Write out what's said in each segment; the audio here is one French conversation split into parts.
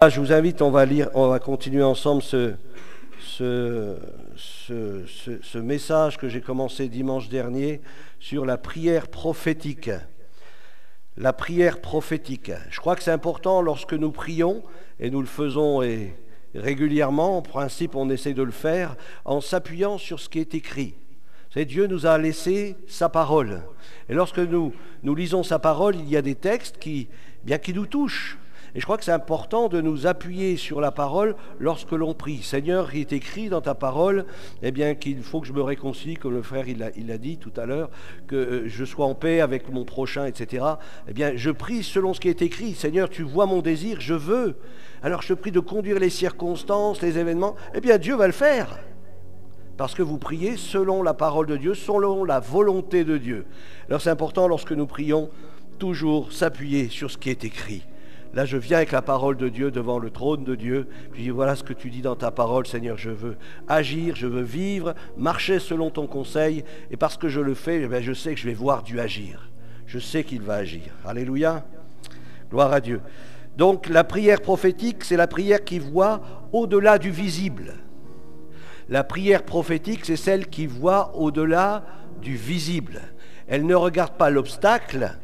Je vous invite, on va continuer ensemble ce message que j'ai commencé dimanche dernier sur la prière prophétique. La prière prophétique. Je crois que c'est important lorsque nous prions, et nous le faisons régulièrement, en principe on essaie de le faire, en s'appuyant sur ce qui est écrit. Vous savez, Dieu nous a laissé sa parole. Et lorsque nous lisons sa parole, il y a des textes qui nous touchent. Et je crois que c'est important de nous appuyer sur la parole lorsque l'on prie. Seigneur, il est écrit dans ta parole, qu'il faut que je me réconcilie, comme le frère il l'a dit tout à l'heure, que je sois en paix avec mon prochain, etc. Je prie selon ce qui est écrit. Seigneur, tu vois mon désir, je veux. Alors je te prie de conduire les circonstances, les événements. Dieu va le faire. Parce que vous priez selon la parole de Dieu, selon la volonté de Dieu. Alors c'est important lorsque nous prions, toujours s'appuyer sur ce qui est écrit. Là, je viens avec la parole de Dieu devant le trône de Dieu. Puis je dis, voilà ce que tu dis dans ta parole, Seigneur. Je veux agir, je veux vivre, marcher selon ton conseil. Et parce que je le fais, je sais que je vais voir Dieu agir. Je sais qu'il va agir. Alléluia. Gloire à Dieu. Donc, la prière prophétique, c'est la prière qui voit au-delà du visible. La prière prophétique, c'est celle qui voit au-delà du visible. Elle ne regarde pas l'obstacle.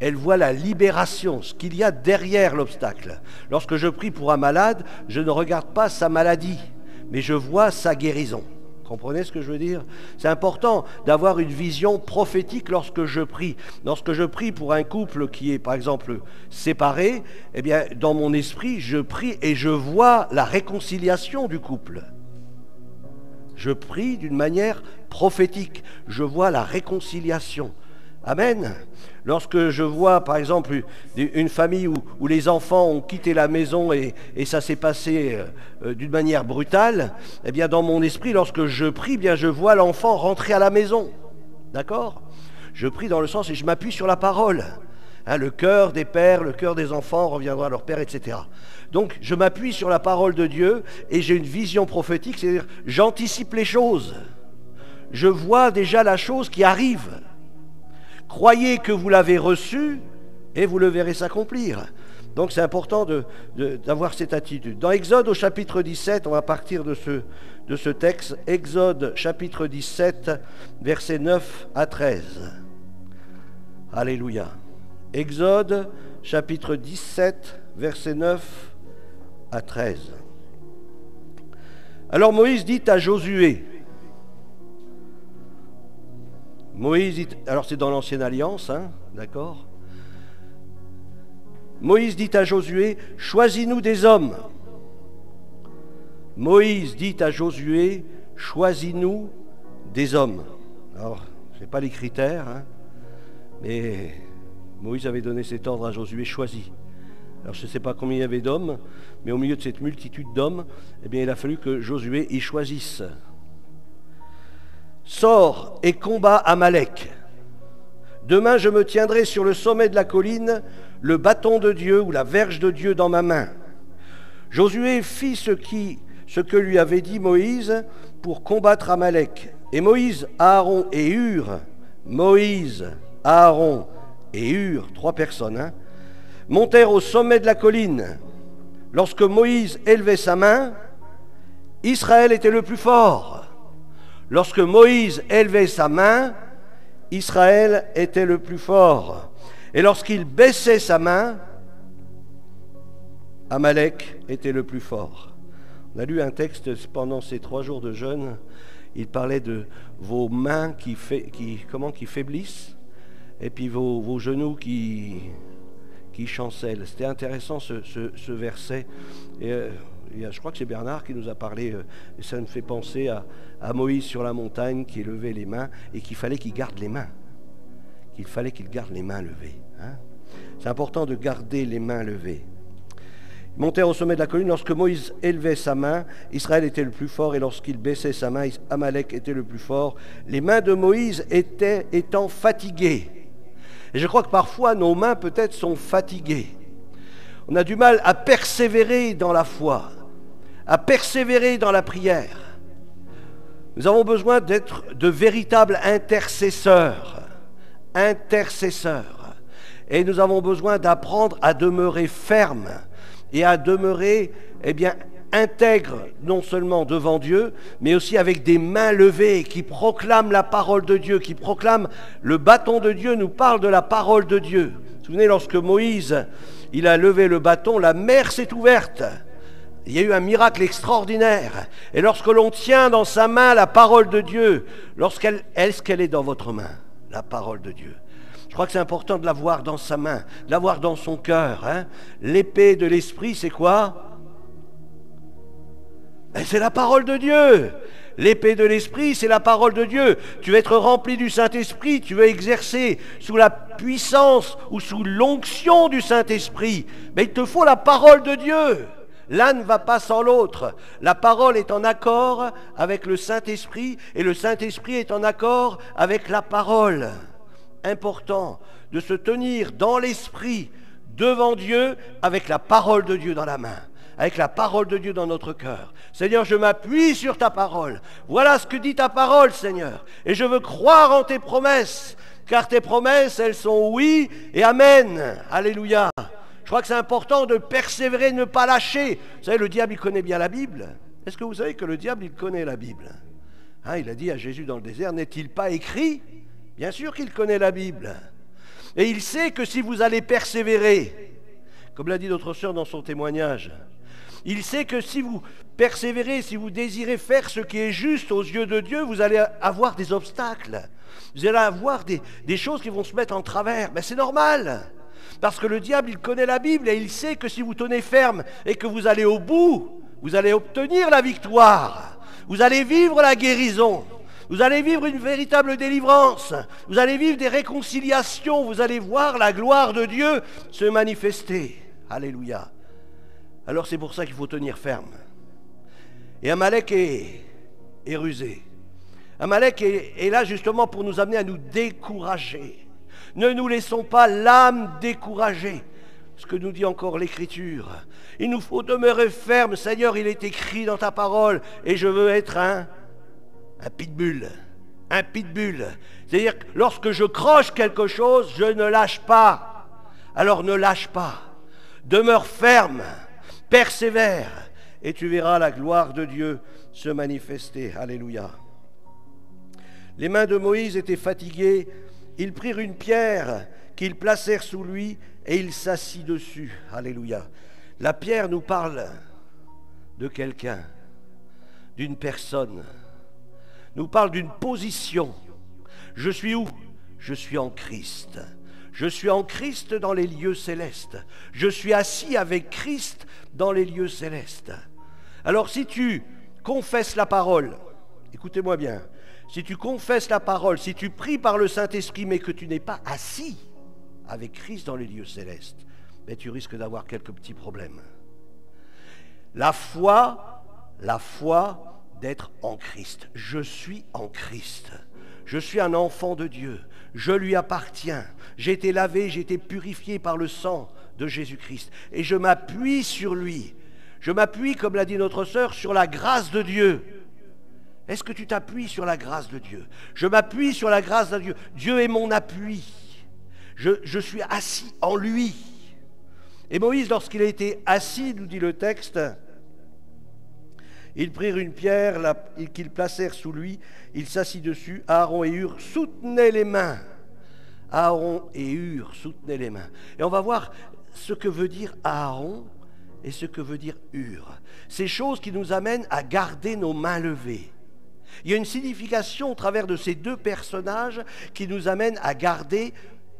Elle voit la libération, ce qu'il y a derrière l'obstacle. Lorsque je prie pour un malade, je ne regarde pas sa maladie, mais je vois sa guérison. Comprenez ce que je veux dire? C'est important d'avoir une vision prophétique lorsque je prie. Lorsque je prie pour un couple qui est, par exemple, séparé, dans mon esprit, je prie et je vois la réconciliation du couple. Je prie d'une manière prophétique. Je vois la réconciliation. Amen. Lorsque je vois, par exemple, une famille où les enfants ont quitté la maison et ça s'est passé d'une manière brutale, dans mon esprit, lorsque je prie, je vois l'enfant rentrer à la maison. D'accord? Je prie dans le sens et je m'appuie sur la parole. Le cœur des pères, le cœur des enfants reviendra à leur père, etc. Donc, je m'appuie sur la parole de Dieu et j'ai une vision prophétique, c'est-à-dire j'anticipe les choses. Je vois déjà la chose qui arrive. Croyez que vous l'avez reçu et vous le verrez s'accomplir. Donc c'est important d'avoir cette attitude. Dans Exode au chapitre 17, on va partir de ce texte. Exode chapitre 17, versets 9 à 13. Alléluia. Exode chapitre 17, versets 9 à 13. Alors Moïse dit à Josué, alors c'est dans l'Ancienne Alliance, d'accord? Moïse dit à Josué, choisis-nous des hommes. Moïse dit à Josué, choisis-nous des hommes. Alors, ce n'est pas les critères, mais Moïse avait donné cet ordre à Josué, choisis. Alors je ne sais pas combien il y avait d'hommes, mais au milieu de cette multitude d'hommes, il a fallu que Josué y choisisse. Sors et combat Amalek. Demain je me tiendrai sur le sommet de la colline, le bâton de Dieu ou la verge de Dieu dans ma main. Josué fit ce que lui avait dit Moïse pour combattre Amalek. Et Moïse, Aaron et Hur, trois personnes, montèrent au sommet de la colline. Lorsque Moïse élevait sa main, Israël était le plus fort. Lorsque Moïse élevait sa main, Israël était le plus fort. Et lorsqu'il baissait sa main, Amalek était le plus fort. On a lu un texte pendant ces 3 jours de jeûne. Il parlait de vos mains qui faiblissent et puis vos genoux qui chancellent. C'était intéressant ce verset. Et, je crois que c'est Bernard qui nous a parlé, et ça me fait penser à Moïse sur la montagne qui levait les mains et qu'il fallait qu'il garde les mains. Qu'il fallait qu'il garde les mains levées. C'est important de garder les mains levées. Ils montèrent au sommet de la colline. Lorsque Moïse élevait sa main, Israël était le plus fort, et lorsqu'il baissait sa main, Amalek était le plus fort. Les mains de Moïse étant fatiguées. Et je crois que parfois nos mains peut-être sont fatiguées. On a du mal à persévérer dans la foi, à persévérer dans la prière. Nous avons besoin d'être de véritables intercesseurs. Et nous avons besoin d'apprendre à demeurer fermes et à demeurer, eh bien, intègre non seulement devant Dieu, mais aussi avec des mains levées qui proclament la parole de Dieu, qui proclament le bâton de Dieu, nous parle de la parole de Dieu. Vous vous souvenez, lorsque Moïse, il a levé le bâton, la mer s'est ouverte. Il y a eu un miracle extraordinaire. Et lorsque l'on tient dans sa main la parole de Dieu, est-ce qu'elle est dans votre main, la parole de Dieu? Je crois que c'est important de l'avoir dans sa main, de l'avoir dans son cœur. Hein. L'épée de l'esprit, c'est quoi? C'est la parole de Dieu. L'épée de l'esprit, c'est la parole de Dieu. Tu veux être rempli du Saint-Esprit, tu veux exercer sous la puissance ou sous l'onction du Saint-Esprit. Mais il te faut la parole de Dieu. L'un ne va pas sans l'autre. La parole est en accord avec le Saint-Esprit et le Saint-Esprit est en accord avec la parole. Important de se tenir dans l'esprit devant Dieu avec la parole de Dieu dans la main, avec la parole de Dieu dans notre cœur. Seigneur, je m'appuie sur ta parole. Voilà ce que dit ta parole, Seigneur. Et je veux croire en tes promesses, car tes promesses, elles sont oui et amen. Alléluia. Je crois que c'est important de persévérer, de ne pas lâcher. Vous savez, le diable, il connaît bien la Bible. Est-ce que vous savez que le diable, il connaît la Bible? Hein, il a dit à Jésus dans le désert, n'est-il pas écrit? Bien sûr qu'il connaît la Bible. Et il sait que si vous allez persévérer, comme l'a dit notre sœur dans son témoignage, il sait que si vous persévérez, si vous désirez faire ce qui est juste aux yeux de Dieu, vous allez avoir des obstacles. Vous allez avoir des choses qui vont se mettre en travers. Mais c'est normal. Parce que le diable, il connaît la Bible et il sait que si vous tenez ferme et que vous allez au bout, vous allez obtenir la victoire. Vous allez vivre la guérison. Vous allez vivre une véritable délivrance. Vous allez vivre des réconciliations. Vous allez voir la gloire de Dieu se manifester. Alléluia. Alors c'est pour ça qu'il faut tenir ferme. Et Amalek est rusé. Amalek est là justement pour nous amener à nous décourager. Ne nous laissons pas l'âme découragée. Ce que nous dit encore l'Écriture. Il nous faut demeurer ferme. Seigneur, il est écrit dans ta parole. Et je veux être un pitbull. Un pitbull. C'est-à-dire que lorsque je croche quelque chose, je ne lâche pas. Alors ne lâche pas. Demeure ferme. Persévère. Et tu verras la gloire de Dieu se manifester. Alléluia. Les mains de Moïse étaient fatiguées. Ils prirent une pierre qu'ils placèrent sous lui et il s'assit dessus. Alléluia. La pierre nous parle de quelqu'un, d'une personne, nous parle d'une position. Je suis où? Je suis en Christ. Je suis en Christ dans les lieux célestes. Je suis assis avec Christ dans les lieux célestes. Alors si tu confesses la parole, écoutez-moi bien, si tu confesses la parole, si tu pries par le Saint-Esprit, mais que tu n'es pas assis avec Christ dans les lieux célestes, mais tu risques d'avoir quelques petits problèmes. La foi d'être en Christ. Je suis en Christ. Je suis un enfant de Dieu. Je lui appartiens. J'ai été lavé, j'ai été purifié par le sang de Jésus-Christ. Et je m'appuie sur lui. Je m'appuie, comme l'a dit notre sœur, sur la grâce de Dieu. Est-ce que tu t'appuies sur la grâce de Dieu? Je m'appuie sur la grâce de Dieu. Dieu est mon appui. Je suis assis en lui. Et Moïse, lorsqu'il a été assis, nous dit le texte, ils prirent une pierre qu'ils placèrent sous lui, il s'assit dessus, Aaron et Hur soutenaient les mains. Aaron et Hur soutenaient les mains. Et on va voir ce que veut dire Aaron et ce que veut dire Hur. Ces choses qui nous amènent à garder nos mains levées. Il y a une signification au travers de ces deux personnages qui nous amènent à garder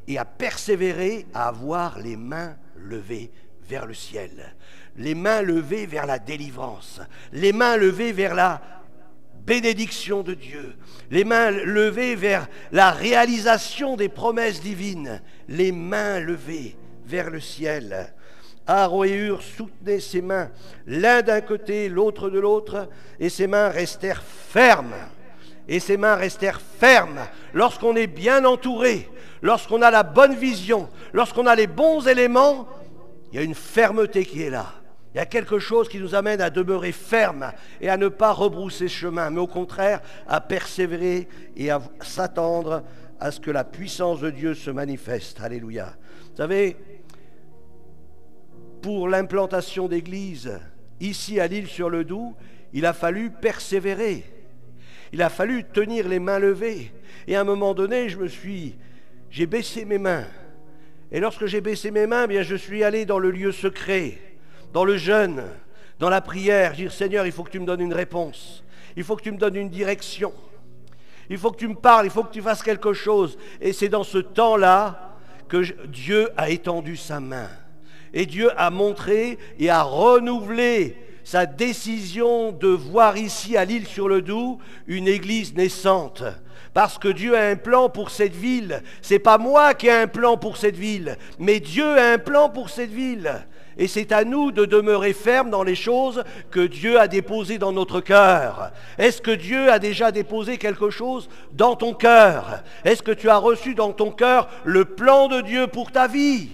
et à persévérer, à avoir les mains levées vers le ciel. Les mains levées vers la délivrance. Les mains levées vers la bénédiction de Dieu. Les mains levées vers la réalisation des promesses divines. Les mains levées vers le ciel. Aaron et Hur soutenaient ses mains, l'un d'un côté, l'autre de l'autre, et ses mains restèrent fermes. Et ses mains restèrent fermes lorsqu'on est bien entouré, lorsqu'on a la bonne vision, lorsqu'on a les bons éléments, il y a une fermeté qui est là. Il y a quelque chose qui nous amène à demeurer ferme et à ne pas rebrousser chemin, mais au contraire à persévérer et à s'attendre à ce que la puissance de Dieu se manifeste. Alléluia. Vous savez, pour l'implantation d'église ici à l'Île-sur-le-Doubs, il a fallu persévérer. Il a fallu tenir les mains levées. Et à un moment donné, j'ai baissé mes mains. Et lorsque j'ai baissé mes mains, bien, je suis allé dans le lieu secret, dans le jeûne, dans la prière, dire Seigneur, il faut que tu me donnes une réponse. Il faut que tu me donnes une direction. Il faut que tu me parles, il faut que tu fasses quelque chose. Et c'est dans ce temps-là que Dieu a étendu sa main. Et Dieu a montré et a renouvelé sa décision de voir ici à l'Île-sur-le-Doubs une église naissante. Parce que Dieu a un plan pour cette ville. Ce n'est pas moi qui ai un plan pour cette ville, mais Dieu a un plan pour cette ville. Et c'est à nous de demeurer fermes dans les choses que Dieu a déposées dans notre cœur. Est-ce que Dieu a déjà déposé quelque chose dans ton cœur? Est-ce que tu as reçu dans ton cœur le plan de Dieu pour ta vie?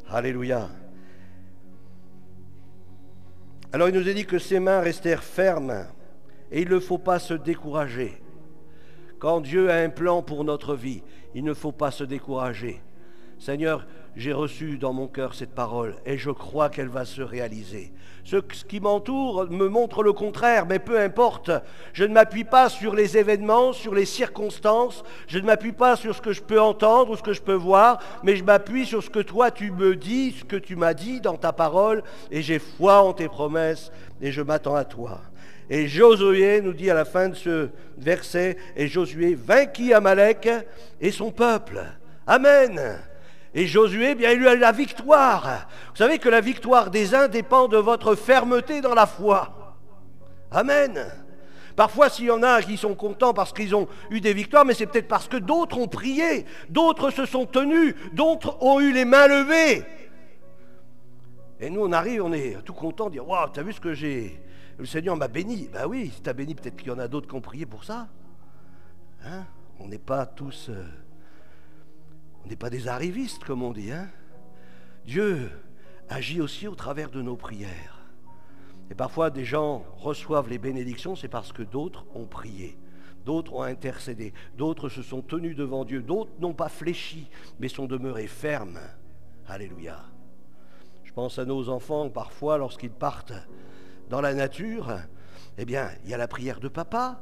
Alléluia. Alors il nous est dit que ses mains restèrent fermes et il ne faut pas se décourager. Quand Dieu a un plan pour notre vie, il ne faut pas se décourager. Seigneur, j'ai reçu dans mon cœur cette parole et je crois qu'elle va se réaliser. Ce qui m'entoure me montre le contraire, mais peu importe. Je ne m'appuie pas sur les événements, sur les circonstances. Je ne m'appuie pas sur ce que je peux entendre ou ce que je peux voir, mais je m'appuie sur ce que toi tu me dis, ce que tu m'as dit dans ta parole, et j'ai foi en tes promesses et je m'attends à toi. Et Josué nous dit à la fin de ce verset, et Josué vainquit Amalek et son peuple. Amen. Et Josué, bien, il a eu la victoire. Vous savez que la victoire des uns dépend de votre fermeté dans la foi. Amen. Parfois, s'il y en a qui sont contents parce qu'ils ont eu des victoires, mais c'est peut-être parce que d'autres ont prié, d'autres se sont tenus, d'autres ont eu les mains levées. Et nous, on arrive, on est tout content de dire « Waouh, t'as vu ce que j'ai... Le Seigneur m'a béni. » Ben oui, si t'as béni, peut-être qu'il y en a d'autres qui ont prié pour ça. Hein? On n'est pas tous... On n'est pas des arrivistes, comme on dit. Hein? Dieu agit aussi au travers de nos prières. Et parfois, des gens reçoivent les bénédictions, c'est parce que d'autres ont prié, d'autres ont intercédé, d'autres se sont tenus devant Dieu, d'autres n'ont pas fléchi, mais sont demeurés fermes. Alléluia. Je pense à nos enfants, parfois, lorsqu'ils partent dans la nature, eh bien, il y a la prière de papa,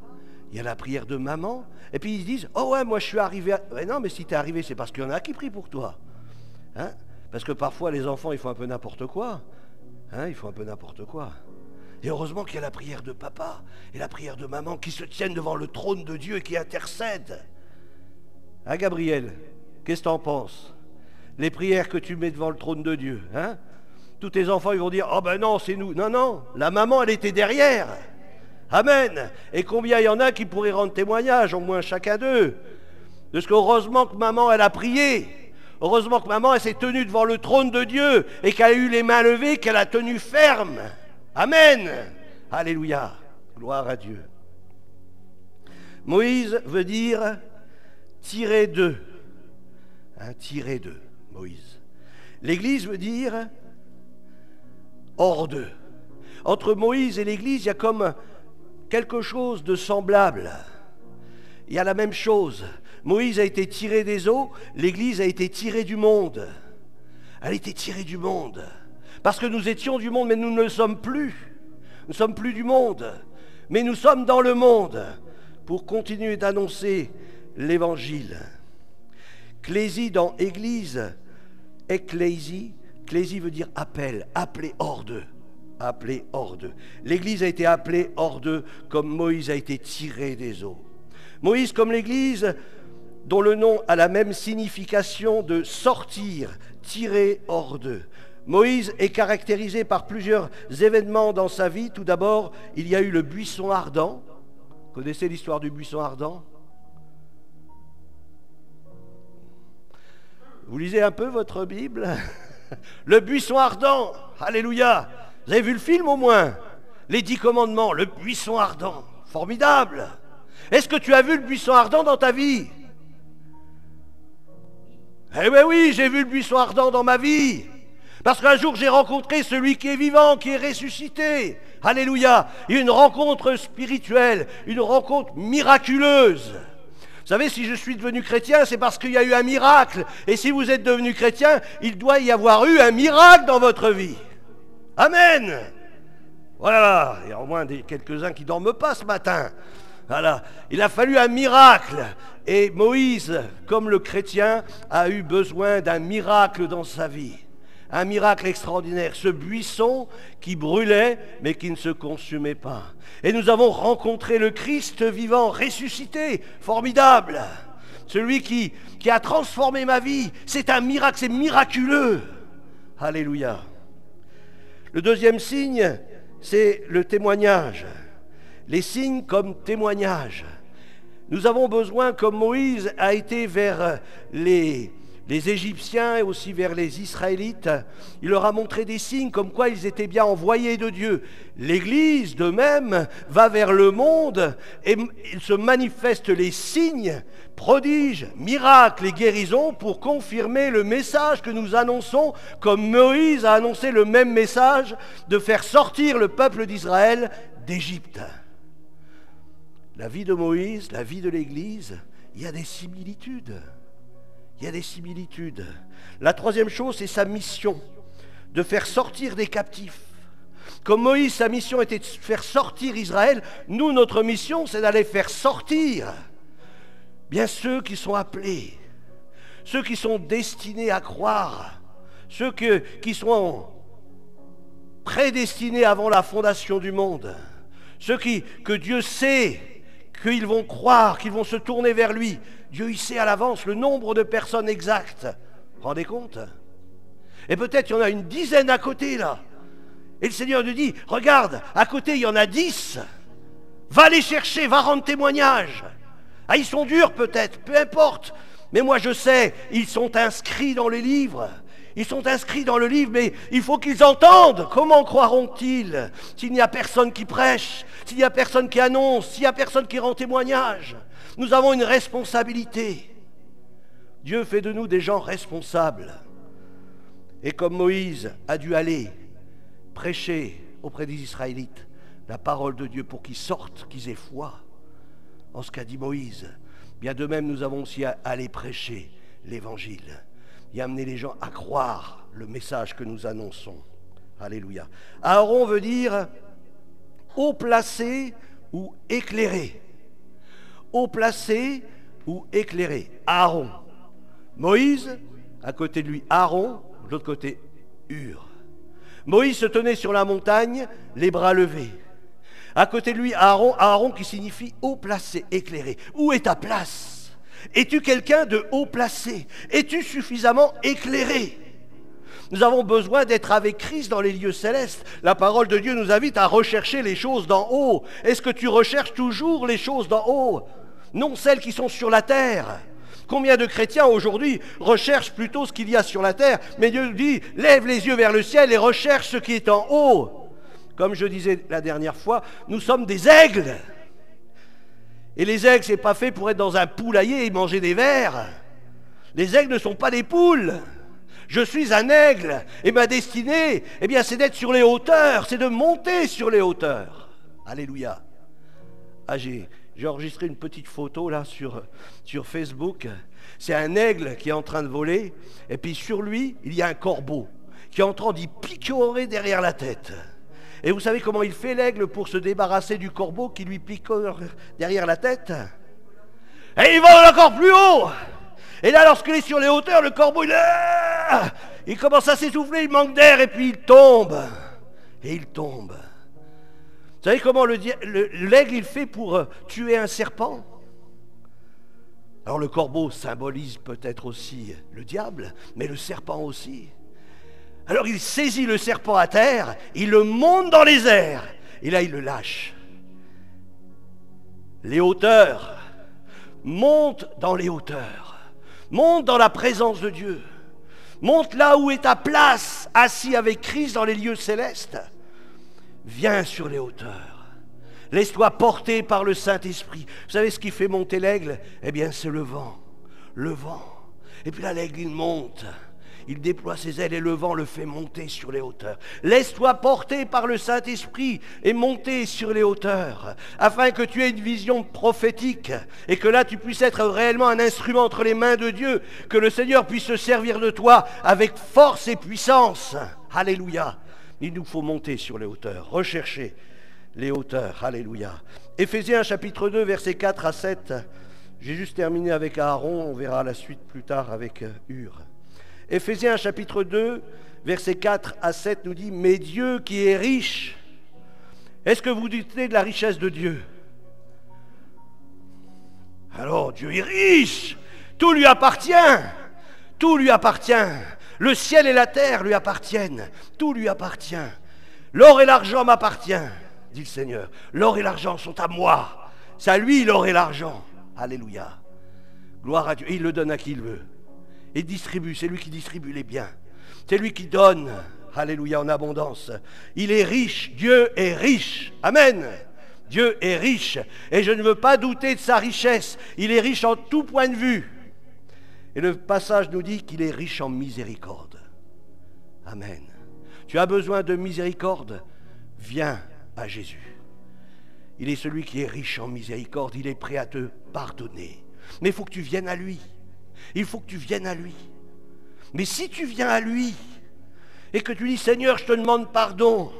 il y a la prière de maman, et puis ils se disent « Oh ouais, moi je suis arrivé à... » Mais non, mais si tu es arrivé, c'est parce qu'il y en a qui prient pour toi. Hein? Parce que parfois, les enfants, ils font un peu n'importe quoi. Hein? Ils font un peu n'importe quoi. Et heureusement qu'il y a la prière de papa et la prière de maman qui se tiennent devant le trône de Dieu et qui intercèdent. Hein, Gabriel, qu'est-ce que tu en penses? Les prières que tu mets devant le trône de Dieu, hein? Tous tes enfants, ils vont dire « Oh ben non, c'est nous. » Non, non, la maman, elle était derrière. Amen. Et combien il y en a qui pourraient rendre témoignage, au moins chacun d'eux, de ce qu'heureusement que maman, elle a prié. Heureusement que maman, elle s'est tenue devant le trône de Dieu et qu'elle a eu les mains levées, qu'elle a tenu ferme. Amen. Alléluia. Gloire à Dieu. Moïse veut dire tirer d'eux. Hein, tirer d'eux, Moïse. L'Église veut dire hors d'eux. Entre Moïse et l'Église, il y a comme quelque chose de semblable. Il y a la même chose. Moïse a été tiré des eaux, l'Église a été tirée du monde. Elle a été tirée du monde. Parce que nous étions du monde, mais nous ne le sommes plus. Nous ne sommes plus du monde. Mais nous sommes dans le monde pour continuer d'annoncer l'Évangile. Clésie dans Église, ecclésie, clésie veut dire appel, appelé hors d'eux. Appelé hors d'eux. L'Église a été appelée hors d'eux comme Moïse a été tiré des eaux. Moïse comme l'Église, dont le nom a la même signification de sortir, tirer hors d'eux. Moïse est caractérisé par plusieurs événements dans sa vie. Tout d'abord, il y a eu le buisson ardent. Vous connaissez l'histoire du buisson ardent? Vous lisez un peu votre Bible? Le buisson ardent, alléluia. Vous avez vu le film au moins? Les 10 commandements, le buisson ardent, formidable. Est-ce que tu as vu le buisson ardent dans ta vie? Eh bien oui, j'ai vu le buisson ardent dans ma vie. Parce qu'un jour j'ai rencontré celui qui est vivant, qui est ressuscité. Alléluia. Il y a une rencontre spirituelle, une rencontre miraculeuse. Vous savez, si je suis devenu chrétien, c'est parce qu'il y a eu un miracle. Et si vous êtes devenu chrétien, il doit y avoir eu un miracle dans votre vie. Amen. Voilà, il y a au moins quelques-uns qui ne dorment pas ce matin. Voilà, il a fallu un miracle. Et Moïse, comme le chrétien, a eu besoin d'un miracle dans sa vie. Un miracle extraordinaire, ce buisson qui brûlait mais qui ne se consumait pas. Et nous avons rencontré le Christ vivant, ressuscité, formidable. Celui qui a transformé ma vie, c'est un miracle, c'est miraculeux. Alléluia. Le deuxième signe, c'est le témoignage. Les signes comme témoignage. Nous avons besoin, comme Moïse a été vers les Égyptiens et aussi vers les Israélites, il leur a montré des signes comme quoi ils étaient bien envoyés de Dieu. L'Église, de même, va vers le monde et il se manifeste les signes, prodiges, miracles et guérisons pour confirmer le message que nous annonçons, comme Moïse a annoncé le même message de faire sortir le peuple d'Israël d'Égypte. La vie de Moïse, la vie de l'Église, il y a des similitudes. Il y a des similitudes. La troisième chose, c'est sa mission, de faire sortir des captifs. Comme Moïse, sa mission était de faire sortir Israël, nous, notre mission, c'est d'aller faire sortir bien ceux qui sont appelés, ceux qui sont destinés à croire, ceux qui sont prédestinés avant la fondation du monde, ceux que Dieu sait qu'ils vont croire, qu'ils vont se tourner vers lui. Dieu, il sait à l'avance le nombre de personnes exactes. Vous vous rendez compte? Et peut-être il y en a une dizaine à côté, là. Et le Seigneur nous dit, regarde, à côté, il y en a 10. Va les chercher, va rendre témoignage. Ah, ils sont durs peut-être, peu importe. Mais moi, je sais, ils sont inscrits dans les livres. Ils sont inscrits dans le livre, mais il faut qu'ils entendent. Comment croiront-ils s'il n'y a personne qui prêche, s'il n'y a personne qui annonce, s'il n'y a personne qui rend témoignage? Nous avons une responsabilité. Dieu fait de nous des gens responsables. Et comme Moïse a dû aller prêcher auprès des Israélites la parole de Dieu pour qu'ils sortent, qu'ils aient foi en ce qu'a dit Moïse, bien de même nous avons aussi à aller prêcher l'Évangile et amener les gens à croire le message que nous annonçons. Alléluia. Aaron veut dire haut placé ou éclairé. Haut placé ou éclairé. Aaron. Moïse, à côté de lui Aaron, de l'autre côté Hur. Moïse se tenait sur la montagne, les bras levés. À côté de lui Aaron, Aaron qui signifie haut placé, éclairé. Où est ta place? Es-tu quelqu'un de haut placé? Es-tu suffisamment éclairé? Nous avons besoin d'être avec Christ dans les lieux célestes. La parole de Dieu nous invite à rechercher les choses d'en haut. Est-ce que tu recherches toujours les choses d'en haut? Non celles qui sont sur la terre. Combien de chrétiens aujourd'hui recherchent plutôt ce qu'il y a sur la terre? Mais Dieu dit, lève les yeux vers le ciel et recherche ce qui est en haut. Comme je disais la dernière fois, nous sommes des aigles. Et les aigles, ce n'est pas fait pour être dans un poulailler et manger des vers. Les aigles ne sont pas des poules. Je suis un aigle et ma destinée, eh bien, c'est d'être sur les hauteurs, c'est de monter sur les hauteurs. Alléluia. Ah, j'ai enregistré une petite photo là sur Facebook. C'est un aigle qui est en train de voler et puis sur lui, il y a un corbeau qui est en train d'y picorer derrière la tête. Et vous savez comment il fait l'aigle pour se débarrasser du corbeau qui lui picore derrière la tête? Et il vole encore plus haut. Et là, lorsqu'il est sur les hauteurs, le corbeau, il commence à s'essouffler, il manque d'air et puis il tombe. Et il tombe. Vous savez comment l'aigle il fait pour tuer un serpent? Alors le corbeau symbolise peut-être aussi le diable, mais le serpent aussi. Alors il saisit le serpent à terre, il le monte dans les airs, et là il le lâche. Les hauteurs, monte dans les hauteurs, monte dans la présence de Dieu, monte là où est ta place, assis avec Christ dans les lieux célestes. Viens sur les hauteurs, laisse-toi porter par le Saint-Esprit. Vous savez ce qui fait monter l'aigle? Eh bien c'est le vent, le vent. Et puis là l'aigle il monte. Il déploie ses ailes et le vent le fait monter sur les hauteurs. Laisse-toi porter par le Saint-Esprit et monter sur les hauteurs, afin que tu aies une vision prophétique et que là tu puisses être réellement un instrument entre les mains de Dieu, que le Seigneur puisse se servir de toi avec force et puissance. Alléluia. Il nous faut monter sur les hauteurs, rechercher les hauteurs. Alléluia. Éphésiens chapitre 2, versets 4 à 7. J'ai juste terminé avec Aaron, on verra la suite plus tard avec Hur. Éphésiens chapitre 2, versets 4 à 7 nous dit « Mais Dieu qui est riche ». Est-ce que vous doutez de la richesse de Dieu? Alors Dieu est riche, tout lui appartient, tout lui appartient. Le ciel et la terre lui appartiennent, tout lui appartient. L'or et l'argent m'appartiennent, dit le Seigneur. L'or et l'argent sont à moi, c'est à lui l'or et l'argent. Alléluia. Gloire à Dieu. Et il le donne à qui il veut. Il distribue, c'est lui qui distribue les biens. C'est lui qui donne, alléluia, en abondance. Il est riche, Dieu est riche. Amen. Dieu est riche. Et je ne veux pas douter de sa richesse. Il est riche en tout point de vue. Et le passage nous dit qu'il est riche en miséricorde. Amen. Tu as besoin de miséricorde? Viens à Jésus. Il est celui qui est riche en miséricorde, il est prêt à te pardonner. Mais il faut que tu viennes à lui. Il faut que tu viennes à lui. Mais si tu viens à lui et que tu dis « Seigneur, je te demande pardon »,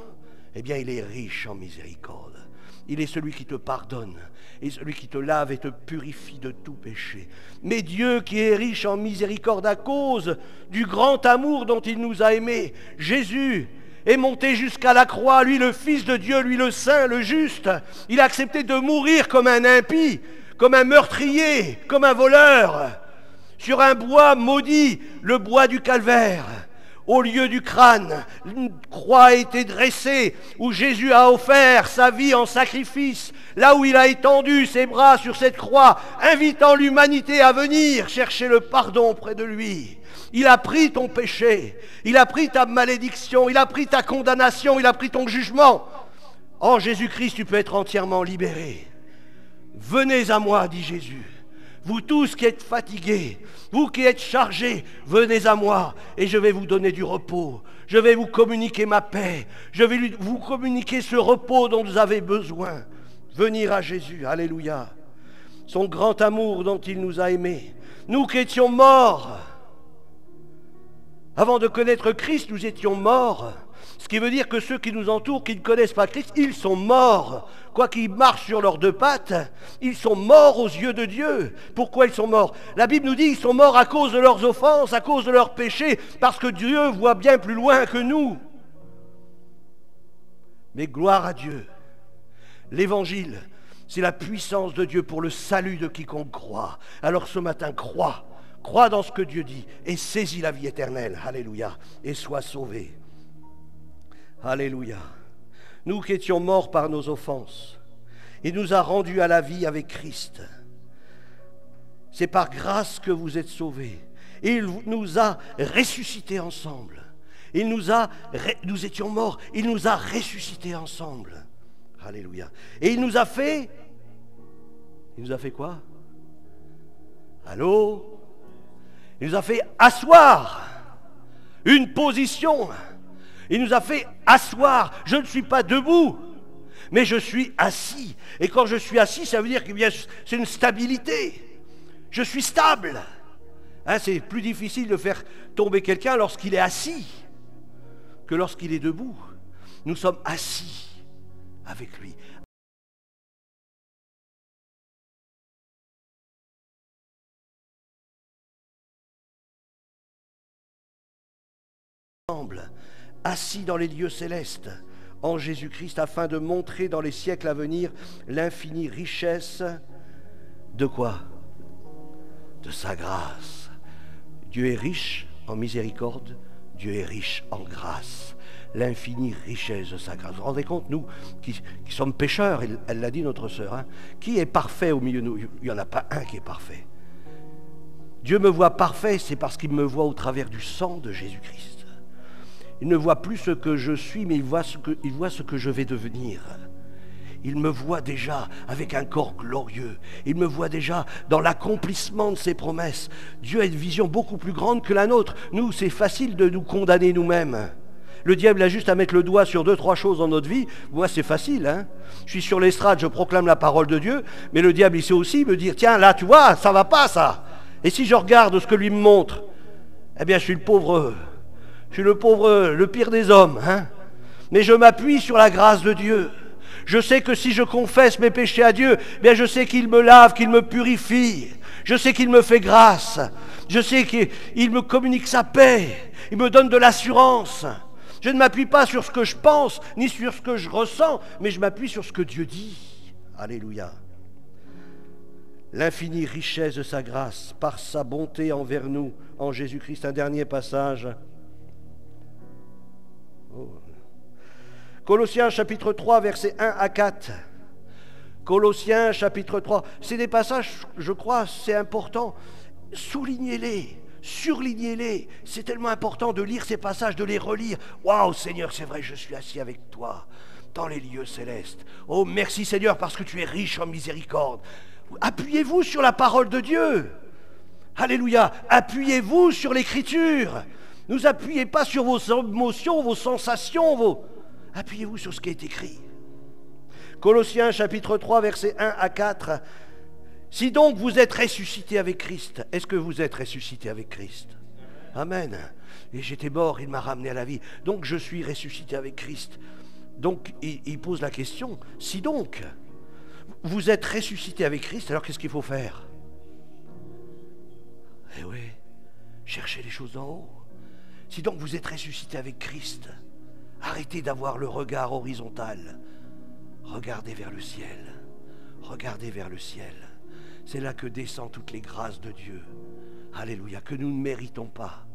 eh bien il est riche en miséricorde. Il est celui qui te pardonne et celui qui te lave et te purifie de tout péché. Mais Dieu qui est riche en miséricorde à cause du grand amour dont il nous a aimés, Jésus est monté jusqu'à la croix, lui le Fils de Dieu, lui le Saint, le Juste. Il a accepté de mourir comme un impie, comme un meurtrier, comme un voleur, sur un bois maudit, le bois du calvaire. Au lieu du crâne, une croix a été dressée où Jésus a offert sa vie en sacrifice, là où il a étendu ses bras sur cette croix, invitant l'humanité à venir chercher le pardon auprès de lui. Il a pris ton péché, il a pris ta malédiction, il a pris ta condamnation, il a pris ton jugement. En Jésus-Christ, tu peux être entièrement libéré. Venez à moi, dit Jésus. Vous tous qui êtes fatigués, vous qui êtes chargés, venez à moi et je vais vous donner du repos. Je vais vous communiquer ma paix. Je vais vous communiquer ce repos dont vous avez besoin. Venir à Jésus, alléluia. Son grand amour dont il nous a aimés. Nous qui étions morts, avant de connaître Christ, nous étions morts. Ce qui veut dire que ceux qui nous entourent, qui ne connaissent pas Christ, ils sont morts. Quoi qu'ils marchent sur leurs deux pattes, ils sont morts aux yeux de Dieu. Pourquoi ils sont morts? La Bible nous dit qu'ils sont morts à cause de leurs offenses, à cause de leurs péchés, parce que Dieu voit bien plus loin que nous. Mais gloire à Dieu. L'Évangile, c'est la puissance de Dieu pour le salut de quiconque croit. Alors ce matin, crois. Crois dans ce que Dieu dit et saisis la vie éternelle. Alléluia. Et sois sauvé. Alléluia. Nous qui étions morts par nos offenses, il nous a rendus à la vie avec Christ. C'est par grâce que vous êtes sauvés. Il nous a ressuscités ensemble. Nous étions morts, il nous a ressuscités ensemble. Alléluia. Et il nous a fait quoi? Allô? Il nous a fait asseoir une position. Il nous a fait asseoir. Je ne suis pas debout, mais je suis assis. Et quand je suis assis, ça veut dire que c'est une stabilité. Je suis stable. Hein, c'est plus difficile de faire tomber quelqu'un lorsqu'il est assis que lorsqu'il est debout. Nous sommes assis avec lui. Assis dans les lieux célestes en Jésus-Christ, afin de montrer dans les siècles à venir l'infinie richesse de quoi? De sa grâce. Dieu est riche en miséricorde, Dieu est riche en grâce. L'infinie richesse de sa grâce. Vous vous rendez compte, nous qui sommes pécheurs, elle l'a dit notre sœur, hein, qui est parfait au milieu de nous? Il n'y en a pas un qui est parfait. Dieu me voit parfait, c'est parce qu'il me voit au travers du sang de Jésus-Christ. Il ne voit plus ce que je suis, mais il voit ce que je vais devenir. il me voit déjà avec un corps glorieux. Il me voit déjà dans l'accomplissement de ses promesses. Dieu a une vision beaucoup plus grande que la nôtre. Nous, c'est facile de nous condamner nous-mêmes. Le diable a juste à mettre le doigt sur 2-3 choses dans notre vie. Moi, c'est facile, hein. Je suis sur l'estrade, je proclame la parole de Dieu, mais le diable, il sait aussi me dire, tiens, là, tu vois, ça va pas, ça. Et si je regarde ce que lui me montre, eh bien, je suis le pauvre, le pire des hommes, hein. Mais je m'appuie sur la grâce de Dieu. Je sais que si je confesse mes péchés à Dieu, eh bien, je sais qu'il me lave, qu'il me purifie. Je sais qu'il me fait grâce. Je sais qu'il me communique sa paix. Il me donne de l'assurance. Je ne m'appuie pas sur ce que je pense, ni sur ce que je ressens, mais je m'appuie sur ce que Dieu dit. Alléluia. L'infinie richesse de sa grâce, par sa bonté envers nous, en Jésus-Christ. Un dernier passage. Colossiens chapitre 3, versets 1 à 4. Colossiens chapitre 3. C'est des passages, je crois, c'est important. Soulignez-les. Surlignez-les. C'est tellement important de lire ces passages, de les relire. Waouh, Seigneur, c'est vrai, je suis assis avec toi dans les lieux célestes. Oh, merci Seigneur, parce que tu es riche en miséricorde. Appuyez-vous sur la parole de Dieu. Alléluia. Appuyez-vous sur l'Écriture. Ne vous appuyez pas sur vos émotions, vos sensations. Appuyez-vous sur ce qui est écrit. Colossiens chapitre 3, versets 1 à 4. Si donc vous êtes ressuscité avec Christ, est-ce que vous êtes ressuscité avec Christ? Amen. Et j'étais mort, il m'a ramené à la vie. Donc je suis ressuscité avec Christ. Donc il pose la question, si donc vous êtes ressuscité avec Christ, alors qu'est-ce qu'il faut faire? Eh oui, cherchez les choses d'en haut. Si donc vous êtes ressuscité avec Christ, arrêtez d'avoir le regard horizontal. Regardez vers le ciel. Regardez vers le ciel. C'est là que descendent toutes les grâces de Dieu. Alléluia, que nous ne méritons pas.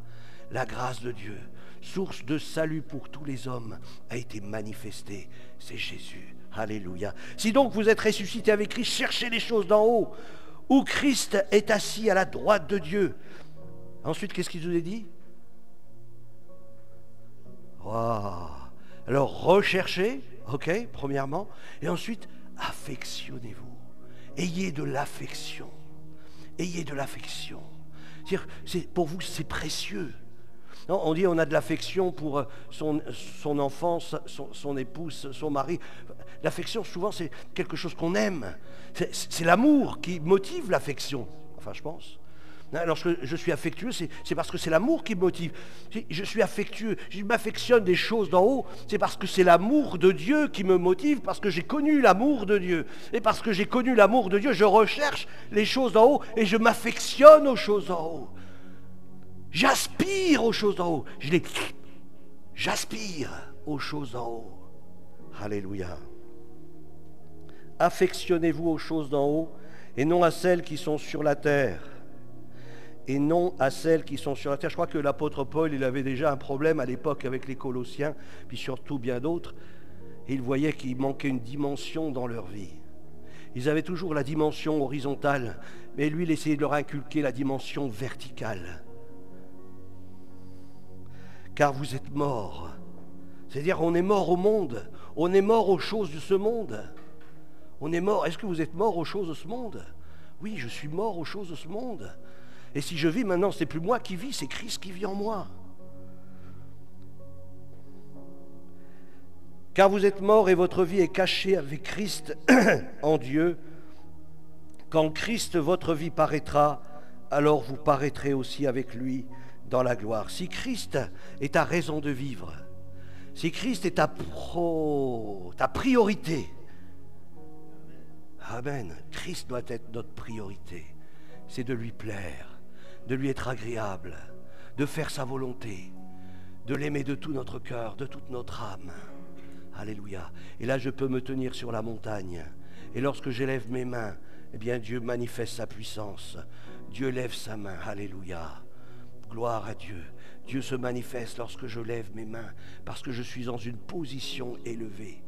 La grâce de Dieu, source de salut pour tous les hommes, a été manifestée. C'est Jésus. Alléluia. Si donc vous êtes ressuscité avec Christ, cherchez les choses d'en haut, où Christ est assis à la droite de Dieu. Ensuite, qu'est-ce qu'il nous a dit? Wow. Alors, recherchez, ok, premièrement, et ensuite, affectionnez-vous. Ayez de l'affection. Ayez de l'affection. Pour vous, c'est précieux. Non, on dit on a de l'affection pour son enfant, son épouse, son mari. L'affection, souvent, c'est quelque chose qu'on aime. C'est l'amour qui motive l'affection. Enfin, je pense. Lorsque je suis affectueux, c'est parce que c'est l'amour qui me motive. Je suis affectueux, je m'affectionne des choses d'en haut, c'est parce que c'est l'amour de Dieu qui me motive, parce que j'ai connu l'amour de Dieu. Et parce que j'ai connu l'amour de Dieu, je recherche les choses d'en haut et je m'affectionne aux choses d'en haut. J'aspire aux choses d'en haut. J'aspire aux choses d'en haut. Alléluia. Affectionnez-vous aux choses d'en haut et non à celles qui sont sur la terre. Et non à celles qui sont sur la terre. Je crois que l'apôtre Paul, il avait déjà un problème à l'époque avec les Colossiens, puis surtout bien d'autres. Il voyait qu'il manquait une dimension dans leur vie. Ils avaient toujours la dimension horizontale, mais lui, il essayait de leur inculquer la dimension verticale. Car vous êtes morts. C'est-à-dire, on est mort au monde. On est mort aux choses de ce monde. On est mort. Est-ce que vous êtes mort aux choses de ce monde? Oui, je suis mort aux choses de ce monde. Et si je vis maintenant, ce n'est plus moi qui vis, c'est Christ qui vit en moi. Car vous êtes morts et votre vie est cachée avec Christ en Dieu. Quand Christ, votre vie, paraîtra, alors vous paraîtrez aussi avec lui dans la gloire. Si Christ est ta raison de vivre, si Christ est ta priorité, amen, Christ doit être notre priorité. C'est de lui plaire, de lui être agréable, de faire sa volonté, de l'aimer de tout notre cœur, de toute notre âme. Alléluia. Et là, je peux me tenir sur la montagne. Et lorsque j'élève mes mains, eh bien, Dieu manifeste sa puissance. Dieu lève sa main. Alléluia. Gloire à Dieu. Dieu se manifeste lorsque je lève mes mains, parce que je suis dans une position élevée.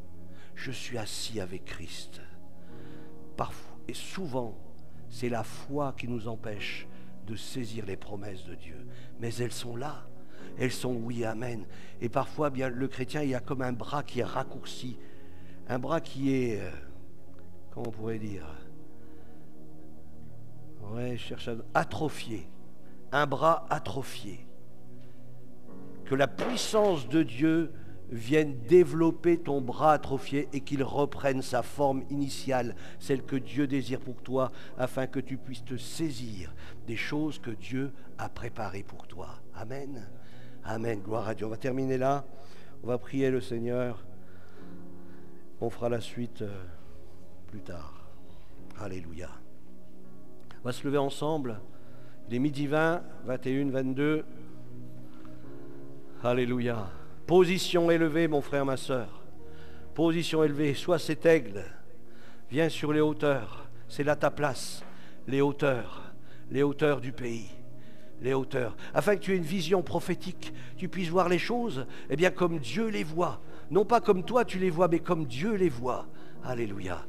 Je suis assis avec Christ. Parfois, et souvent, c'est la foi qui nous empêche de saisir les promesses de Dieu. Mais elles sont là. Elles sont oui, amen. Et parfois, bien, le chrétien, il y a comme un bras qui est raccourci. Un bras qui est comment on pourrait dire, ouais, je cherche à atrophier, un bras atrophié. Que la puissance de Dieu vienne développer ton bras atrophié et qu'il reprenne sa forme initiale, celle que Dieu désire pour toi, afin que tu puisses te saisir des choses que Dieu a préparées pour toi. Amen. Amen. Gloire à Dieu. On va terminer là. On va prier le Seigneur. On fera la suite plus tard. Alléluia. On va se lever ensemble. Il est midi 20, 21, 22. Alléluia. Position élevée, mon frère, ma sœur. Position élevée. Sois cet aigle. Viens sur les hauteurs. C'est là ta place. Les hauteurs du pays. Les hauteurs. Afin que tu aies une vision prophétique, tu puisses voir les choses, eh bien, comme Dieu les voit. Non pas comme toi tu les vois, mais comme Dieu les voit. Alléluia.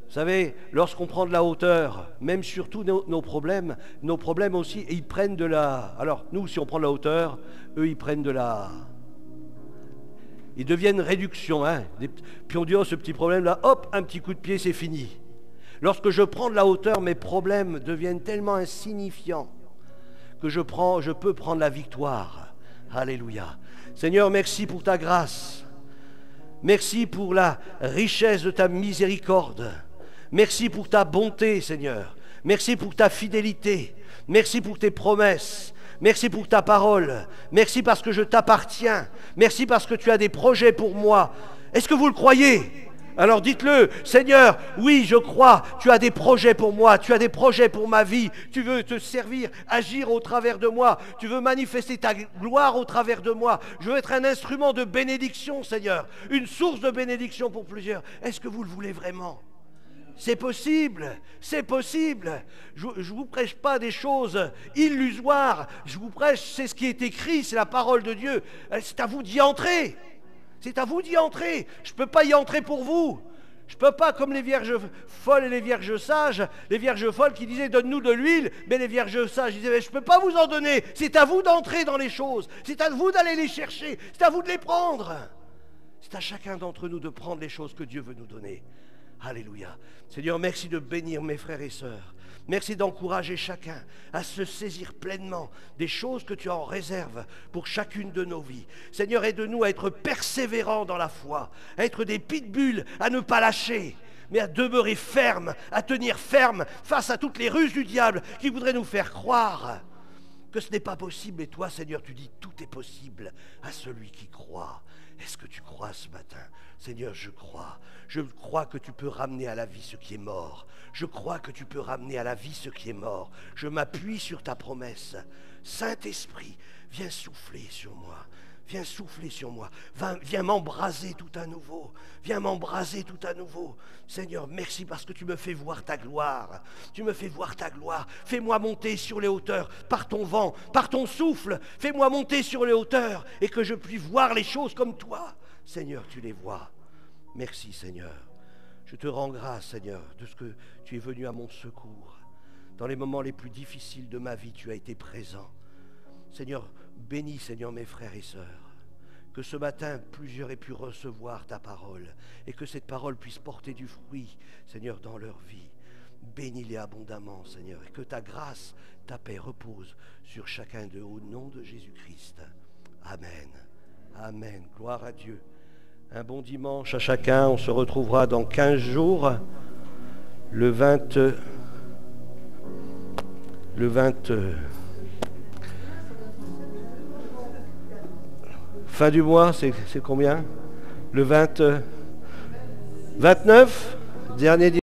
Vous savez, lorsqu'on prend de la hauteur, même surtout nos problèmes aussi, ils prennent de la... Alors, nous, si on prend de la hauteur, eux, ils prennent de la... Ils deviennent réduction. Hein. Puis on dit, oh, ce petit problème-là, hop, un petit coup de pied, c'est fini. Lorsque je prends de la hauteur, mes problèmes deviennent tellement insignifiants que je peux prendre la victoire. Alléluia. Seigneur, merci pour ta grâce. Merci pour la richesse de ta miséricorde. Merci pour ta bonté, Seigneur. Merci pour ta fidélité. Merci pour tes promesses. Merci pour ta parole. Merci parce que je t'appartiens. Merci parce que tu as des projets pour moi. Est-ce que vous le croyez ? Alors dites-le, Seigneur, oui, je crois, tu as des projets pour moi, tu as des projets pour ma vie, tu veux te servir, agir au travers de moi, tu veux manifester ta gloire au travers de moi, je veux être un instrument de bénédiction, Seigneur, une source de bénédiction pour plusieurs. Est-ce que vous le voulez vraiment ? C'est possible, c'est possible. Je ne vous prêche pas des choses illusoires, je vous prêche, c'est ce qui est écrit, c'est la parole de Dieu, c'est à vous d'y entrer. C'est à vous d'y entrer. Je ne peux pas y entrer pour vous. Je ne peux pas, comme les vierges folles et les vierges sages, les vierges folles qui disaient « donne-nous de l'huile », mais les vierges sages disaient « je ne peux pas vous en donner. C'est à vous d'entrer dans les choses. C'est à vous d'aller les chercher. C'est à vous de les prendre. » C'est à chacun d'entre nous de prendre les choses que Dieu veut nous donner. Alléluia. Seigneur, merci de bénir mes frères et sœurs. Merci d'encourager chacun à se saisir pleinement des choses que tu as en réserve pour chacune de nos vies. Seigneur, aide-nous à être persévérants dans la foi, à être des pitbulls, à ne pas lâcher, mais à demeurer fermes, à tenir ferme face à toutes les ruses du diable qui voudraient nous faire croire que ce n'est pas possible. Et toi, Seigneur, tu dis tout est possible à celui qui croit. Est-ce que tu crois ce matin? Seigneur, je crois. Je crois que tu peux ramener à la vie ce qui est mort. Je crois que tu peux ramener à la vie ce qui est mort. Je m'appuie sur ta promesse. Saint-Esprit, viens souffler sur moi. Viens souffler sur moi. Viens m'embraser tout à nouveau. Viens m'embraser tout à nouveau. Seigneur, merci parce que tu me fais voir ta gloire. Tu me fais voir ta gloire. Fais-moi monter sur les hauteurs par ton vent, par ton souffle. Fais-moi monter sur les hauteurs et que je puisse voir les choses comme toi. Seigneur, tu les vois. Merci, Seigneur. Je te rends grâce, Seigneur, de ce que tu es venu à mon secours. Dans les moments les plus difficiles de ma vie, tu as été présent. Seigneur, bénis, Seigneur, mes frères et sœurs. Que ce matin, plusieurs aient pu recevoir ta parole et que cette parole puisse porter du fruit, Seigneur, dans leur vie. Bénis-les abondamment, Seigneur, et que ta grâce, ta paix repose sur chacun d'eux au nom de Jésus-Christ. Amen. Amen. Gloire à Dieu. Un bon dimanche à chacun. On se retrouvera dans 15 jours, fin du mois, c'est combien? Le 29, dernier dimanche.